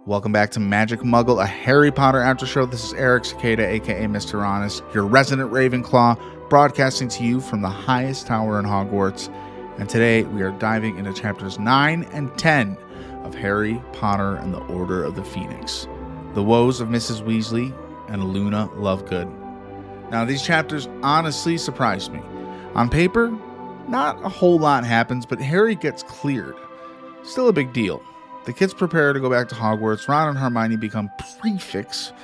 Welcome back to Magic Muggle, a Harry Potter after show. This is Eric Cicada, aka Mr. Honest, your resident Ravenclaw, broadcasting to you from the highest tower in Hogwarts. And today we are diving into chapters 9 and 10 of Harry Potter and the Order of the Phoenix, The Woes of Mrs. Weasley and Luna Lovegood. Now, these chapters honestly surprised me. On paper, not a whole lot happens, but Harry gets cleared. Still a big deal. The kids prepare to go back to Hogwarts. Ron and Hermione become prefects,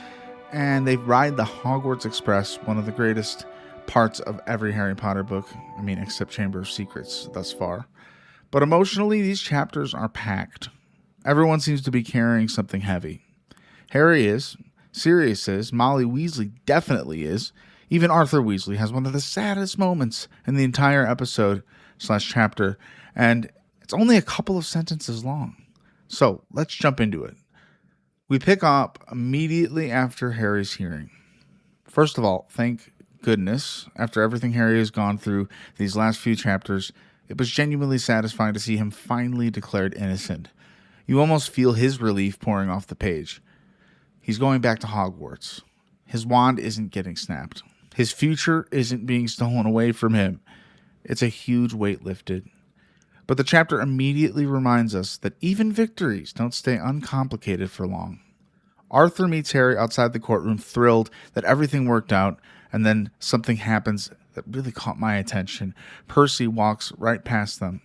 and they ride the Hogwarts Express, one of the greatest parts of every Harry Potter book. I mean, except Chamber of Secrets thus far. But emotionally, these chapters are packed. Everyone seems to be carrying something heavy. Harry is, Sirius is, Molly Weasley definitely is. Even Arthur Weasley has one of the saddest moments in the entire episode/chapter, and it's only a couple of sentences long. So let's jump into it. We pick up immediately after Harry's hearing. First of all, thank goodness, after everything Harry has gone through these last few chapters, it was genuinely satisfying to see him finally declared innocent. You almost feel his relief pouring off the page. He's going back to Hogwarts. His wand isn't getting snapped. His future isn't being stolen away from him. It's a huge weight lifted. But the chapter immediately reminds us that even victories don't stay uncomplicated for long. Arthur meets Harry outside the courtroom, thrilled that everything worked out, and then something happens that really caught my attention. Percy walks right past them.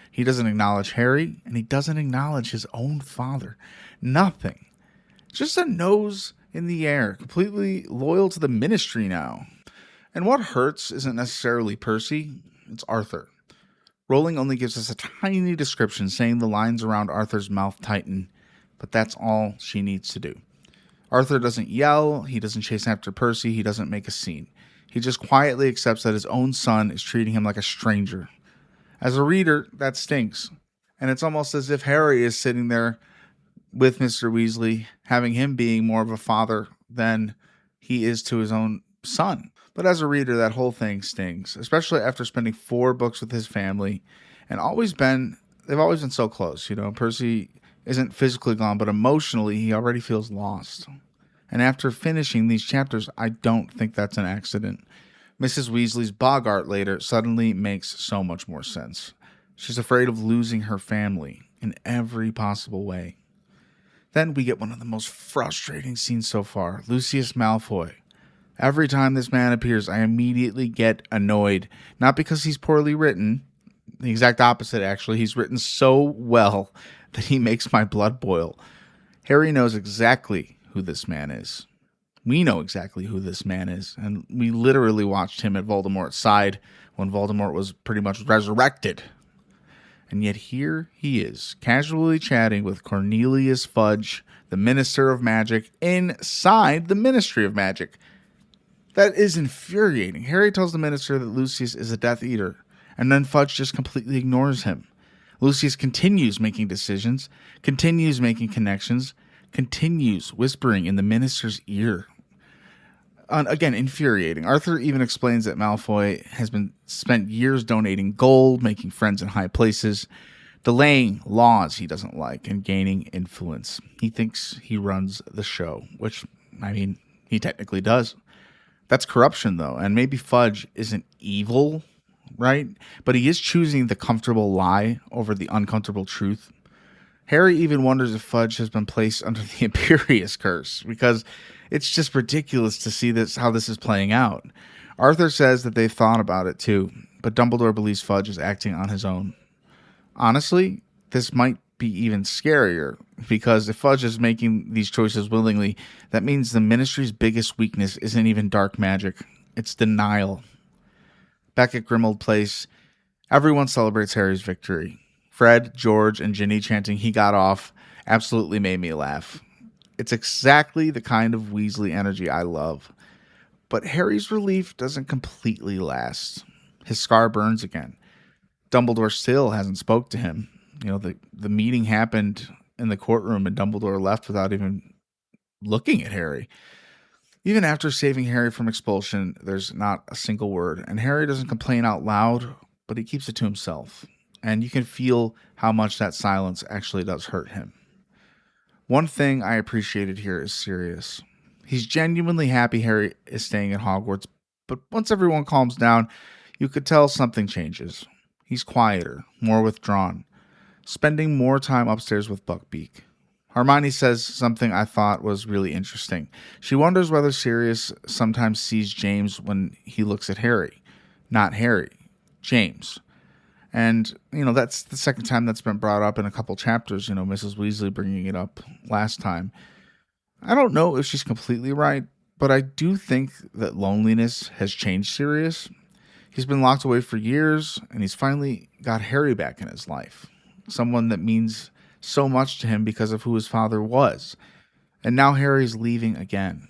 He doesn't acknowledge Harry, and he doesn't acknowledge his own father. Nothing. Just a nose in the air, completely loyal to the ministry now. And what hurts isn't necessarily Percy, it's Arthur. Rowling only gives us a tiny description saying the lines around Arthur's mouth tighten, but that's all she needs to do. Arthur doesn't yell, he doesn't chase after Percy, he doesn't make a scene. He just quietly accepts that his own son is treating him like a stranger. As a reader, that stings. And it's almost as if Harry is sitting there with Mr. Weasley, having him being more of a father than he is to his own son. But as a reader, that whole thing stings, especially after spending 4 books with his family and they've always been so close. You know, Percy isn't physically gone, but emotionally, he already feels lost. And after finishing these chapters, I don't think that's an accident. Mrs. Weasley's boggart later suddenly makes so much more sense. She's afraid of losing her family in every possible way. Then we get one of the most frustrating scenes so far, Lucius Malfoy. Every time this man appears, I immediately get annoyed. Not because he's poorly written. The exact opposite, actually. He's written so well that he makes my blood boil. Harry knows exactly who this man is. We know exactly who this man is. And we literally watched him at Voldemort's side when Voldemort was pretty much resurrected. And yet here he is, casually chatting with Cornelius Fudge, the Minister of Magic, inside the Ministry of Magic. That is infuriating. Harry tells the minister that Lucius is a Death Eater, and then Fudge just completely ignores him. Lucius continues making decisions, continues making connections, continues whispering in the minister's ear. Again, infuriating. Arthur even explains that Malfoy has spent years donating gold, making friends in high places, delaying laws he doesn't like, and gaining influence. He thinks he runs the show, which, I mean, he technically does. That's corruption, though, and maybe Fudge isn't evil, right? But he is choosing the comfortable lie over the uncomfortable truth. Harry even wonders if Fudge has been placed under the Imperious Curse, because it's just ridiculous to see how this is playing out. Arthur says that they've thought about it too, but Dumbledore believes Fudge is acting on his own. Honestly, this might be even scarier, because if Fudge is making these choices willingly, that means the Ministry's biggest weakness isn't even dark magic, it's denial. Back at Grimmauld Place, everyone celebrates Harry's victory. Fred, George, and Ginny chanting "he got off" absolutely made me laugh. It's exactly the kind of Weasley energy I love. But Harry's relief doesn't completely last. His scar burns again. Dumbledore still hasn't spoke to him. You know, the meeting happened in the courtroom and Dumbledore left without even looking at Harry. Even after saving Harry from expulsion, there's not a single word. And Harry doesn't complain out loud, but he keeps it to himself. And you can feel how much that silence actually does hurt him. One thing I appreciated here is Sirius. He's genuinely happy Harry is staying at Hogwarts, but once everyone calms down, you could tell something changes. He's quieter, more withdrawn, spending more time upstairs with Buckbeak. Hermione says something I thought was really interesting. She wonders whether Sirius sometimes sees James when he looks at Harry. Not Harry, James. And, that's the second time that's been brought up in a couple chapters, Mrs. Weasley bringing it up last time. I don't know if she's completely right, but I do think that loneliness has changed Sirius. He's been locked away for years, and he's finally got Harry back in his life. Someone that means so much to him because of who his father was. And now Harry's leaving again.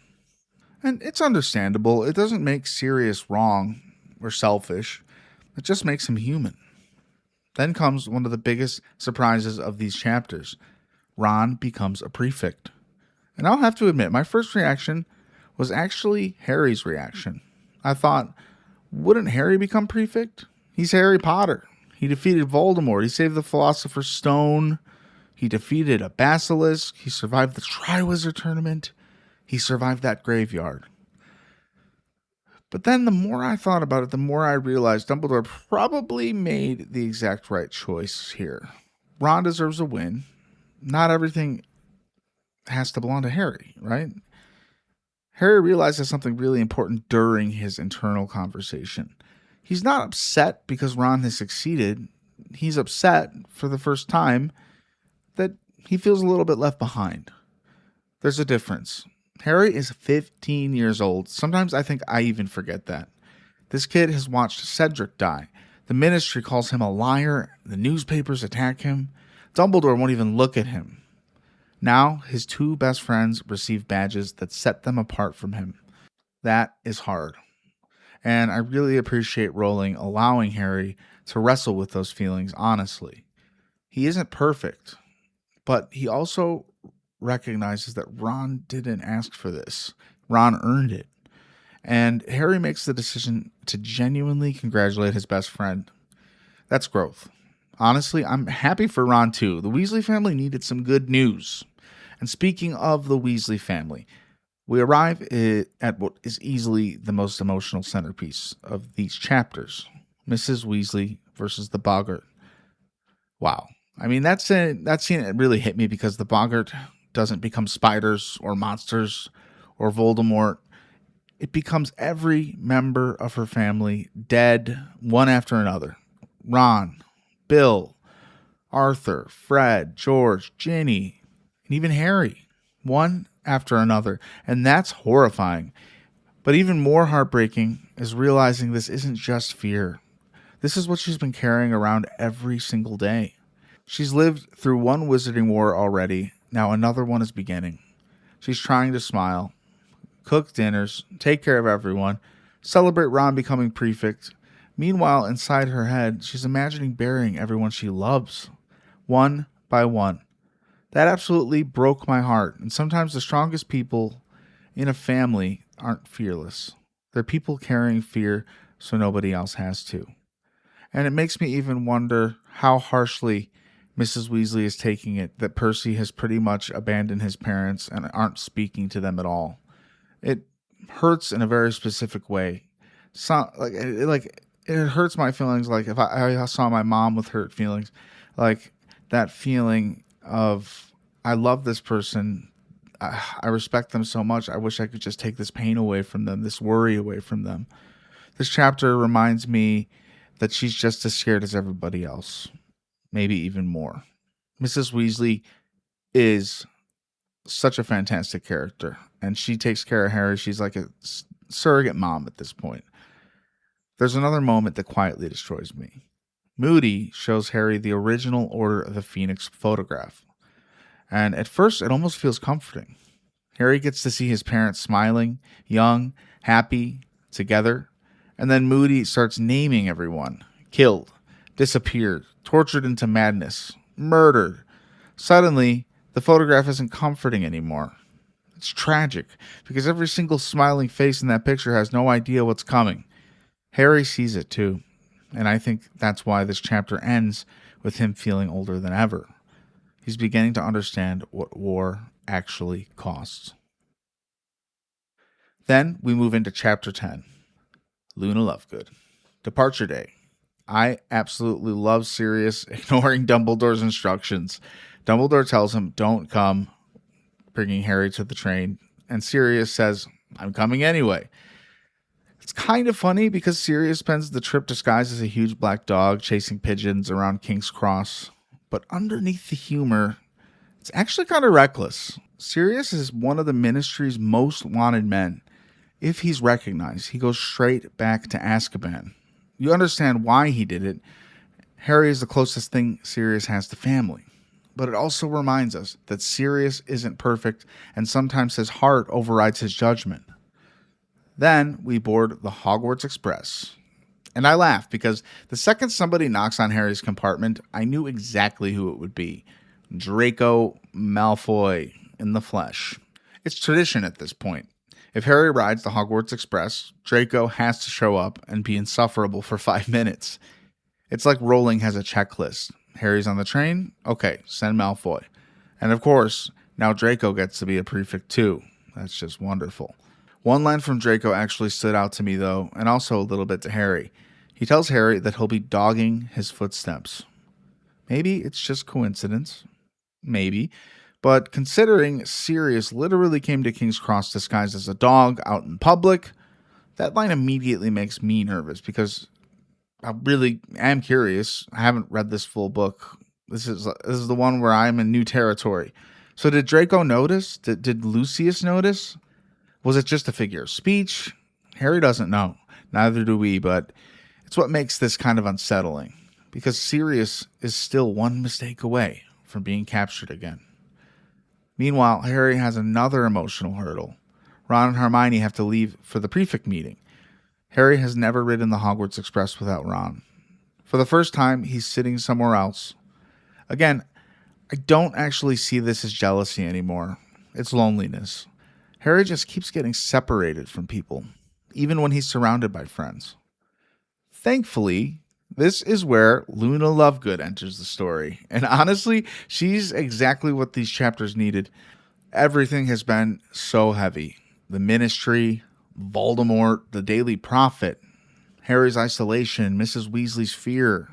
And it's understandable. It doesn't make Sirius wrong or selfish. It just makes him human. Then comes one of the biggest surprises of these chapters. Ron becomes a prefect. And I'll have to admit, my first reaction was actually Harry's reaction. I thought, wouldn't Harry become prefect? He's Harry Potter. He defeated Voldemort. He saved the Philosopher's Stone. He defeated a basilisk. He survived the Triwizard Tournament. He survived that graveyard. But then the more I thought about it, the more I realized Dumbledore probably made the exact right choice here. Ron deserves a win. Not everything has to belong to Harry, right? Harry realizes something really important during his internal conversation. He's not upset because Ron has succeeded. He's upset for the first time that he feels a little bit left behind. There's a difference. Harry is 15 years old. Sometimes I think I even forget that. This kid has watched Cedric die. The Ministry calls him a liar. The newspapers attack him. Dumbledore won't even look at him. Now, his two best friends receive badges that set them apart from him. That is hard. And I really appreciate Rowling allowing Harry to wrestle with those feelings honestly. He isn't perfect, but he also recognizes that Ron didn't ask for this. Ron earned it. And Harry makes the decision to genuinely congratulate his best friend. That's growth. Honestly, I'm happy for Ron too. The Weasley family needed some good news. And speaking of the Weasley family, we arrive at what is easily the most emotional centerpiece of these chapters. Mrs. Weasley versus the boggart. Wow. I mean, that scene really hit me because the boggart doesn't become spiders or monsters or Voldemort. It becomes every member of her family dead, one after another. Ron, Bill, Arthur, Fred, George, Ginny, and even Harry, one after another. And that's horrifying. But even more heartbreaking is realizing this isn't just fear. This is what she's been carrying around every single day. She's lived through one wizarding war already. Now another one is beginning. She's trying to smile, cook dinners, take care of everyone, celebrate Ron becoming prefect. Meanwhile, inside her head, she's imagining burying everyone she loves, one by one. That absolutely broke my heart. And sometimes the strongest people in a family aren't fearless. They're people carrying fear so nobody else has to. And it makes me even wonder how harshly Mrs. Weasley is taking it that Percy has pretty much abandoned his parents and aren't speaking to them at all. It hurts in a very specific way. It hurts my feelings. Like if I saw my mom with hurt feelings, like that feeling of I love this person, I respect them so much. I wish I could just take this pain away from them, this worry away from them. This chapter reminds me that she's just as scared as everybody else. Maybe even more. Mrs. Weasley is such a fantastic character, and she takes care of Harry. She's like a surrogate mom at this point. There's another moment that quietly destroys me. Moody shows Harry the original Order of the Phoenix photograph, and at first it almost feels comforting. Harry gets to see his parents smiling, young, happy, together, and then Moody starts naming everyone. Killed, disappeared, tortured into madness, murdered. Suddenly, the photograph isn't comforting anymore. It's tragic, because every single smiling face in that picture has no idea what's coming. Harry sees it too, and I think that's why this chapter ends with him feeling older than ever. He's beginning to understand what war actually costs. Then we move into Chapter 10, Luna Lovegood. Departure Day. I absolutely love Sirius ignoring Dumbledore's instructions. Dumbledore tells him, don't come, bringing Harry to the train. And Sirius says, I'm coming anyway. It's kind of funny because Sirius spends the trip disguised as a huge black dog chasing pigeons around King's Cross. But underneath the humor, it's actually kind of reckless. Sirius is one of the Ministry's most wanted men. If he's recognized, he goes straight back to Azkaban. You understand why he did it. Harry is the closest thing Sirius has to family. But it also reminds us that Sirius isn't perfect and sometimes his heart overrides his judgment. Then we board the Hogwarts Express. And I laugh because the second somebody knocks on Harry's compartment, I knew exactly who it would be. Draco Malfoy in the flesh. It's tradition at this point. If Harry rides the Hogwarts Express, Draco has to show up and be insufferable for 5 minutes. It's like Rowling has a checklist. Harry's on the train? Okay, send Malfoy. And of course, now Draco gets to be a prefect too. That's just wonderful. One line from Draco actually stood out to me though, and also a little bit to Harry. He tells Harry that he'll be dogging his footsteps. Maybe it's just coincidence. Maybe. But considering Sirius literally came to King's Cross disguised as a dog out in public, that line immediately makes me nervous because I really am curious. I haven't read this full book. This is the one where I'm in new territory. So did Draco notice? Did Lucius notice? Was it just a figure of speech? Harry doesn't know. Neither do we, but it's what makes this kind of unsettling because Sirius is still one mistake away from being captured again. Meanwhile, Harry has another emotional hurdle. Ron and Hermione have to leave for the prefect meeting. Harry has never ridden the Hogwarts Express without Ron. For the first time, he's sitting somewhere else. Again, I don't actually see this as jealousy anymore. It's loneliness. Harry just keeps getting separated from people, even when he's surrounded by friends. Thankfully, this is where Luna Lovegood enters the story. And honestly, she's exactly what these chapters needed. Everything has been so heavy. The Ministry, Voldemort, the Daily Prophet, Harry's isolation, Mrs. Weasley's fear.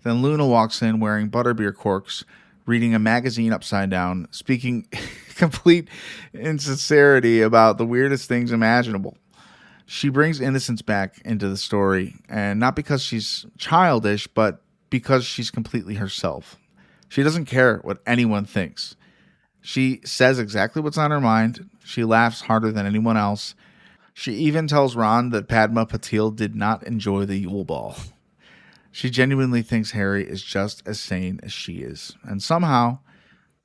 Then Luna walks in wearing butterbeer corks, reading a magazine upside down, speaking complete insincerity about the weirdest things imaginable. She brings innocence back into the story, and not because she's childish, but because she's completely herself. She doesn't care what anyone thinks. She says exactly what's on her mind. She laughs harder than anyone else. She even tells Ron that Padma Patil did not enjoy the Yule Ball. She genuinely thinks Harry is just as sane as she is, and somehow,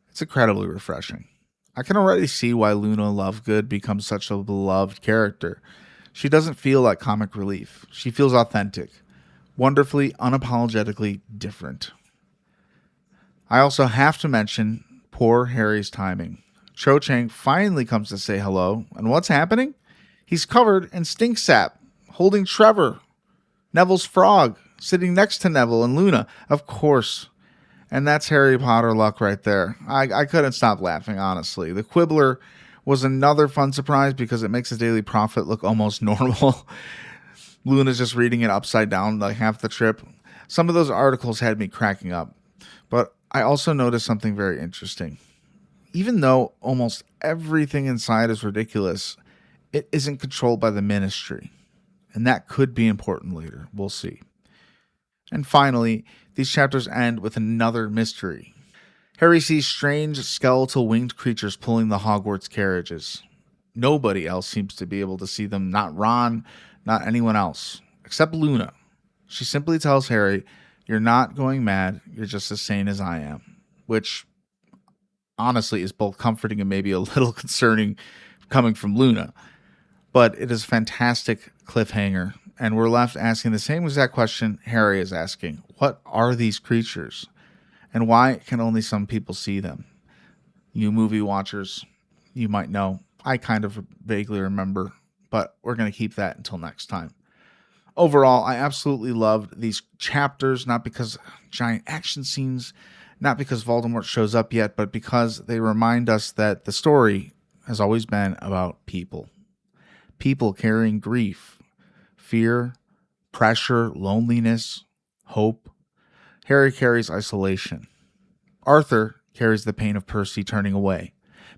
it's incredibly refreshing. I can already see why Luna Lovegood becomes such a beloved character. She doesn't feel like comic relief. She feels authentic, wonderfully, unapologetically different. I also have to mention poor Harry's timing. Cho Chang finally comes to say hello, and what's happening? He's covered in stink sap, holding Trevor, Neville's frog, sitting next to Neville and Luna, of course. And that's Harry Potter luck right there. I couldn't stop laughing, honestly. The Quibbler was another fun surprise because it makes the Daily Prophet look almost normal. Luna's just reading it upside down like half the trip. Some of those articles had me cracking up. But I also noticed something very interesting. Even though almost everything inside is ridiculous, it isn't controlled by the Ministry. And that could be important later. We'll see. And finally, these chapters end with another mystery. Harry sees strange skeletal winged creatures pulling the Hogwarts carriages. Nobody else seems to be able to see them, not Ron, not anyone else, except Luna. She simply tells Harry, "You're not going mad, you're just as sane as I am," which honestly is both comforting and maybe a little concerning coming from Luna. But it is a fantastic cliffhanger, and we're left asking the same exact question Harry is asking. What are these creatures? And why can only some people see them? You movie watchers, you might know. I kind of vaguely remember, but we're going to keep that until next time. Overall, I absolutely loved these chapters, not because giant action scenes, not because Voldemort shows up yet, but because they remind us that the story has always been about people. People carrying grief, fear, pressure, loneliness, hope. Harry carries isolation. Arthur carries the pain of Percy turning away.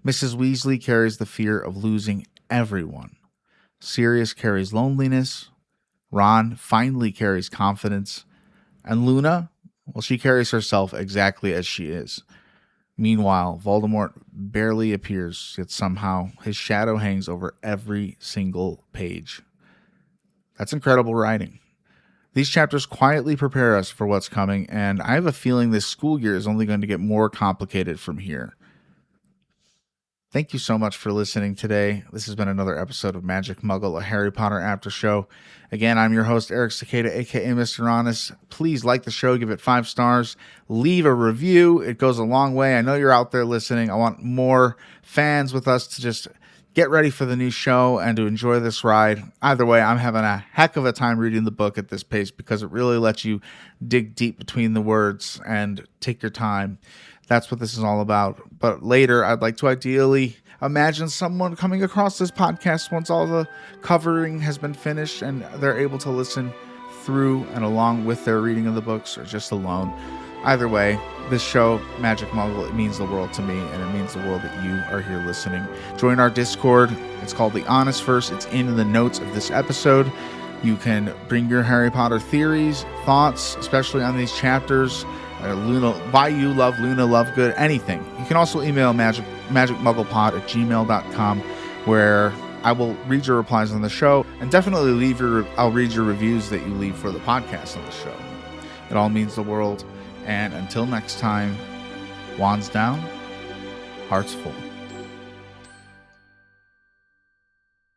Mrs. Weasley carries the fear of losing everyone. Sirius carries loneliness. Ron finally carries confidence. And Luna, well, she carries herself exactly as she is. Meanwhile, Voldemort barely appears, yet somehow his shadow hangs over every single page. That's incredible writing. These chapters quietly prepare us for what's coming, and I have a feeling this school year is only going to get more complicated from here. Thank you so much for listening today. This has been another episode of Magic Muggle, a Harry Potter after show. Again, I'm your host, Eric Cicada, aka Mr. Honest. Please like the show, give it 5 stars, leave a review. It goes a long way. I know you're out there listening. I want more fans with us to just get ready for the new show and to enjoy this ride. Either way, I'm having a heck of a time reading the book at this pace because it really lets you dig deep between the words and take your time. That's what this is all about. But later, I'd like to ideally imagine someone coming across this podcast once all the covering has been finished and they're able to listen through and along with their reading of the books or just alone. Either way, this show, Magic Muggle, it means the world to me, and it means the world that you are here listening. Join our Discord. It's called The Honest Verse. It's in the notes of this episode. You can bring your Harry Potter theories, thoughts, especially on these chapters. Why you love Luna Lovegood, anything. You can also email magicmugglepod@gmail.com, where I will read your replies on the show, and definitely I'll read your reviews that you leave for the podcast on the show. It all means the world. And until next time, wands down, hearts full.